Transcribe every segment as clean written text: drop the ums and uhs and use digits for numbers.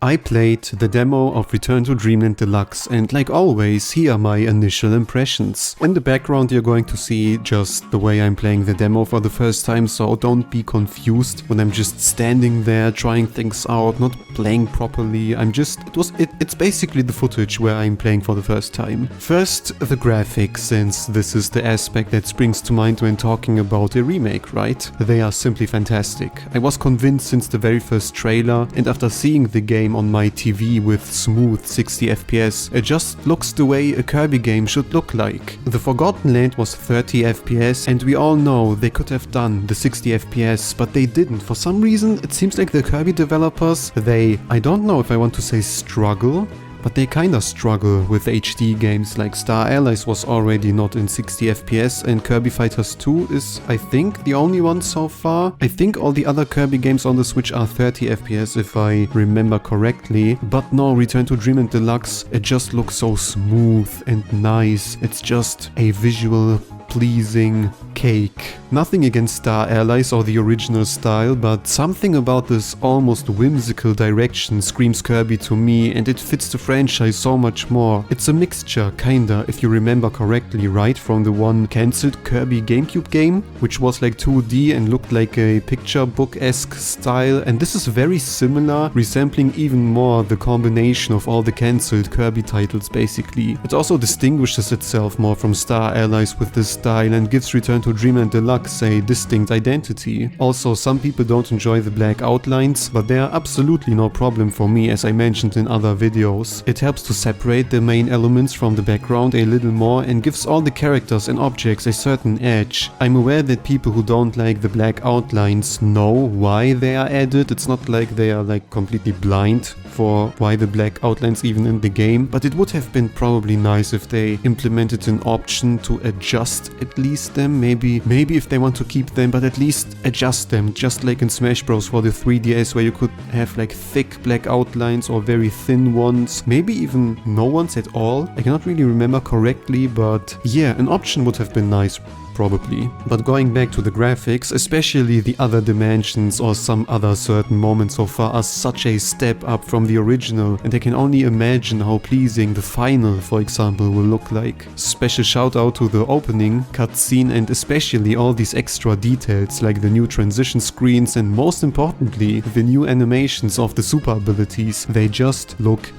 I played the demo of Return to Dreamland Deluxe, and like always, here are my initial impressions. In the background you're going to see just the way I'm playing the demo for the first time, so don't be confused when I'm just standing there trying things out, not playing properly. It's basically the footage where I'm playing for the first time. First, the graphics, since this is the aspect that springs to mind when talking about a remake, right? They are simply fantastic. I was convinced since the very first trailer, and after seeing the game on my TV with smooth 60 FPS, it just looks the way a Kirby game should look like. The Forgotten Land was 30 FPS, and we all know they could have done the 60 FPS, but they didn't. For some reason, it seems like the Kirby developers, I don't know if I want to say struggle, but they kinda struggle with HD games. Like Star Allies was already not in 60 FPS, and Kirby Fighters 2 is, I think, the only one so far. I think all the other Kirby games on the Switch are 30 FPS if I remember correctly. But no, Return to Dreamland Deluxe, it just looks so smooth and nice. It's just a visual pleasing cake. Nothing against Star Allies or the original style, but something about this almost whimsical direction screams Kirby to me, and it fits the franchise so much more. It's a mixture, kinda, if you remember correctly, right, from the one cancelled Kirby GameCube game, which was like 2D and looked like a picture book-esque style, and this is very similar, resembling even more the combination of all the cancelled Kirby titles basically. It also distinguishes itself more from Star Allies with this style and gives Return to Dreamland Deluxe a distinct identity. Also, some people don't enjoy the black outlines, but they are absolutely no problem for me, as I mentioned in other videos. It helps to separate the main elements from the background a little more and gives all the characters and objects a certain edge. I'm aware that people who don't like the black outlines know why they are added. It's not like they are like completely blind for why the black outlines even in the game, but it would have been probably nice if they implemented an option to adjust at least them. Maybe if they want to keep them, but at least adjust them, just like in Smash Bros for the 3DS, where you could have like thick black outlines or very thin ones, maybe even no ones at all. I cannot really remember correctly, but yeah, an option would have been nice. Probably. But going back to the graphics, especially the other dimensions or some other certain moments so far are such a step up from the original, and I can only imagine how pleasing the final, for example, will look like. Special shout out to the opening cutscene and especially all these extra details like the new transition screens and most importantly the new animations of the super abilities. They just look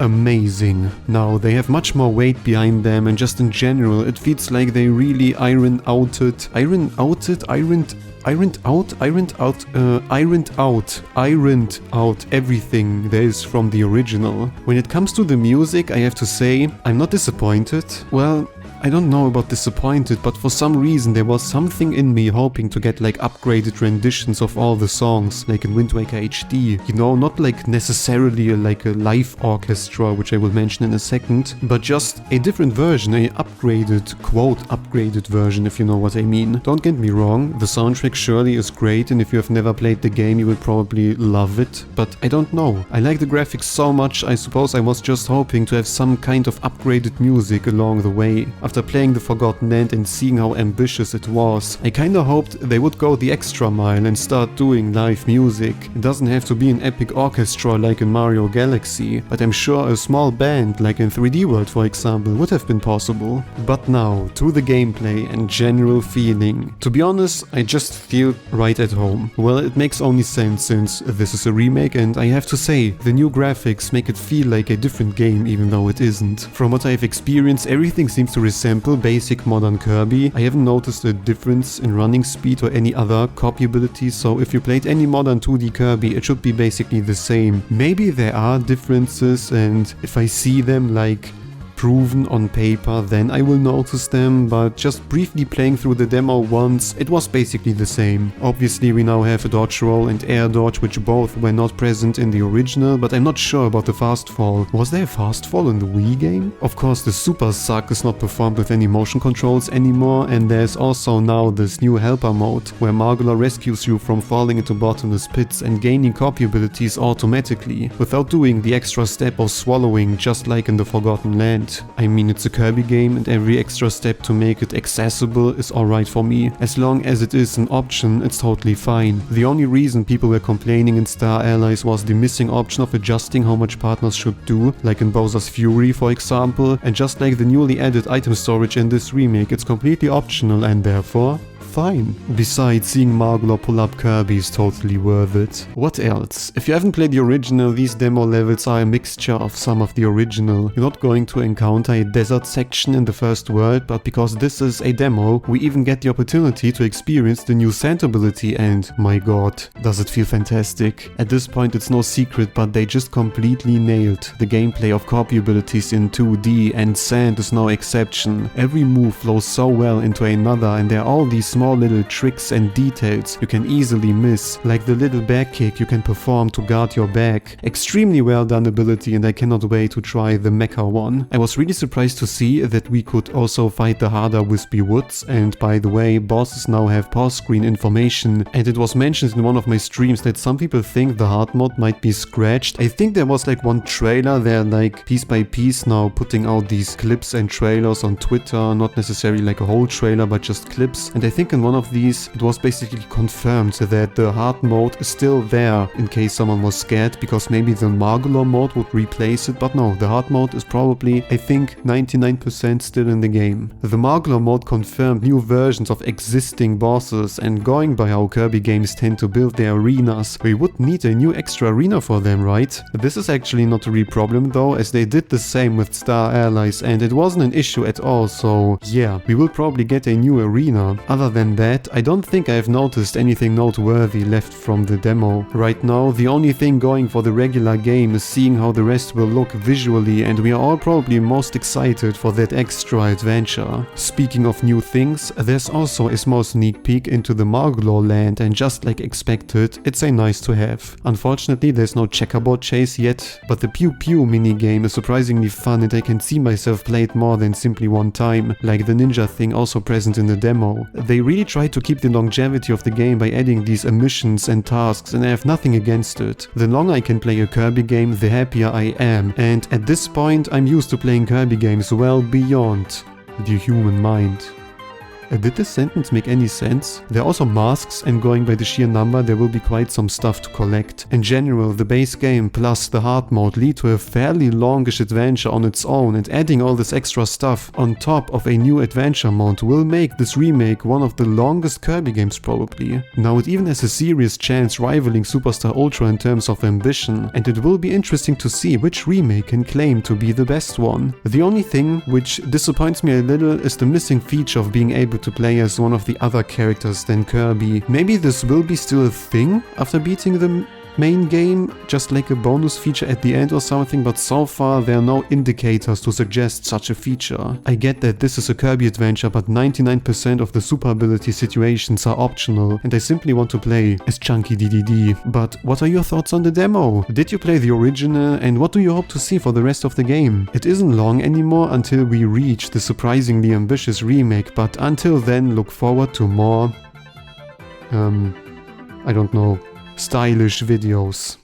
amazing. Now, they have much more weight behind them, and just in general, it feels like they really ironed out everything there is from the original. When it comes to the music, I have to say, I'm not disappointed. Well, I don't know about disappointed, but for some reason there was something in me hoping to get like upgraded renditions of all the songs, like in Wind Waker HD. You know, not like necessarily like a live orchestra, which I will mention in a second, but just a different version, a upgraded, quote, upgraded version, if you know what I mean. Don't get me wrong, the soundtrack surely is great, and if you have never played the game, you will probably love it, but I don't know. I like the graphics so much, I suppose I was just hoping to have some kind of upgraded music along the way. After playing the Forgotten Land and seeing how ambitious it was, I kinda hoped they would go the extra mile and start doing live music. It doesn't have to be an epic orchestra like in Mario Galaxy, but I'm sure a small band like in 3D World, for example, would have been possible. But now, to the gameplay and general feeling. To be honest, I just feel right at home. Well, it makes only sense since this is a remake, and I have to say, the new graphics make it feel like a different game even though it isn't. From what I've experienced, everything seems to resemble basic modern Kirby. I haven't noticed a difference in running speed or any other copy abilities, so if you played any modern 2D Kirby, it should be basically the same. Maybe there are differences, and if I see them like proven on paper, then I will notice them, but just briefly playing through the demo once, it was basically the same. Obviously we now have a dodge roll and air dodge, which both were not present in the original, but I'm not sure about the fast fall. Was there a fast fall in the Wii game? Of course, the super suck is not performed with any motion controls anymore, and there's also now this new helper mode, where Margula rescues you from falling into bottomless pits and gaining copy abilities automatically, without doing the extra step of swallowing, just like in the Forgotten Land. And I mean, it's a Kirby game and every extra step to make it accessible is alright for me. As long as it is an option, it's totally fine. The only reason people were complaining in Star Allies was the missing option of adjusting how much partners should do, like in Bowser's Fury for example, and just like the newly added item storage in this remake, it's completely optional and therefore fine. Besides, seeing Margolor pull up Kirby is totally worth it. What else? If you haven't played the original, these demo levels are a mixture of some of the original. You're not going to encounter a desert section in the first world, but because this is a demo, we even get the opportunity to experience the new sand ability and, my god, does it feel fantastic. At this point it's no secret, but they just completely nailed the gameplay of Kirby abilities in 2D, and sand is no exception. Every move flows so well into another, and there are all these small little tricks and details you can easily miss, like the little back kick you can perform to guard your back. Extremely well done ability, and I cannot wait to try the mecha one. I was really surprised to see that we could also fight the harder wispy woods, and by the way, bosses now have pause screen information, and it was mentioned in one of my streams that some people think the hard mode might be scratched. I think there was like one trailer there, like piece by piece now putting out these clips and trailers on Twitter, not necessarily like a whole trailer but just clips, and I think in one of these it was basically confirmed that the hard mode is still there in case someone was scared, because maybe the Margolor mode would replace it, but no, the hard mode is probably, I think, 99% still in the game. The Margolor mode confirmed new versions of existing bosses, and going by how Kirby games tend to build their arenas, we would need a new extra arena for them, right? This is actually not a real problem though, as they did the same with Star Allies and it wasn't an issue at all, so yeah, we will probably get a new arena. Other than that, I don't think I have noticed anything noteworthy left from the demo. Right now, the only thing going for the regular game is seeing how the rest will look visually, and we are all probably most excited for that extra adventure. Speaking of new things, there's also a small sneak peek into the Margolor land, and just like expected, it's a nice to have. Unfortunately, there's no checkerboard chase yet, but the pew pew minigame is surprisingly fun, and I can see myself play it more than simply one time, like the ninja thing also present in the demo. They really tried to keep the longevity of the game by adding these missions and tasks, and I have nothing against it. The longer I can play a Kirby game, the happier I am, and at this point I'm used to playing Kirby games well beyond the human mind. Did this sentence make any sense? There are also masks, and going by the sheer number there will be quite some stuff to collect. In general, the base game plus the hard mode lead to a fairly longish adventure on its own, and adding all this extra stuff on top of a new adventure mode will make this remake one of the longest Kirby games probably. Now it even has a serious chance rivaling Superstar Ultra in terms of ambition, and it will be interesting to see which remake can claim to be the best one. The only thing which disappoints me a little is the missing feature of being able to play as one of the other characters than Kirby. Maybe this will be still a thing after beating the main game, just like a bonus feature at the end or something, but so far there are no indicators to suggest such a feature. I get that this is a Kirby adventure, but 99% of the super ability situations are optional, and I simply want to play as Chunky DDD. But what are your thoughts on the demo? Did you play the original, and what do you hope to see for the rest of the game? It isn't long anymore until we reach the surprisingly ambitious remake, but until then look forward to more, I don't know, stylish videos.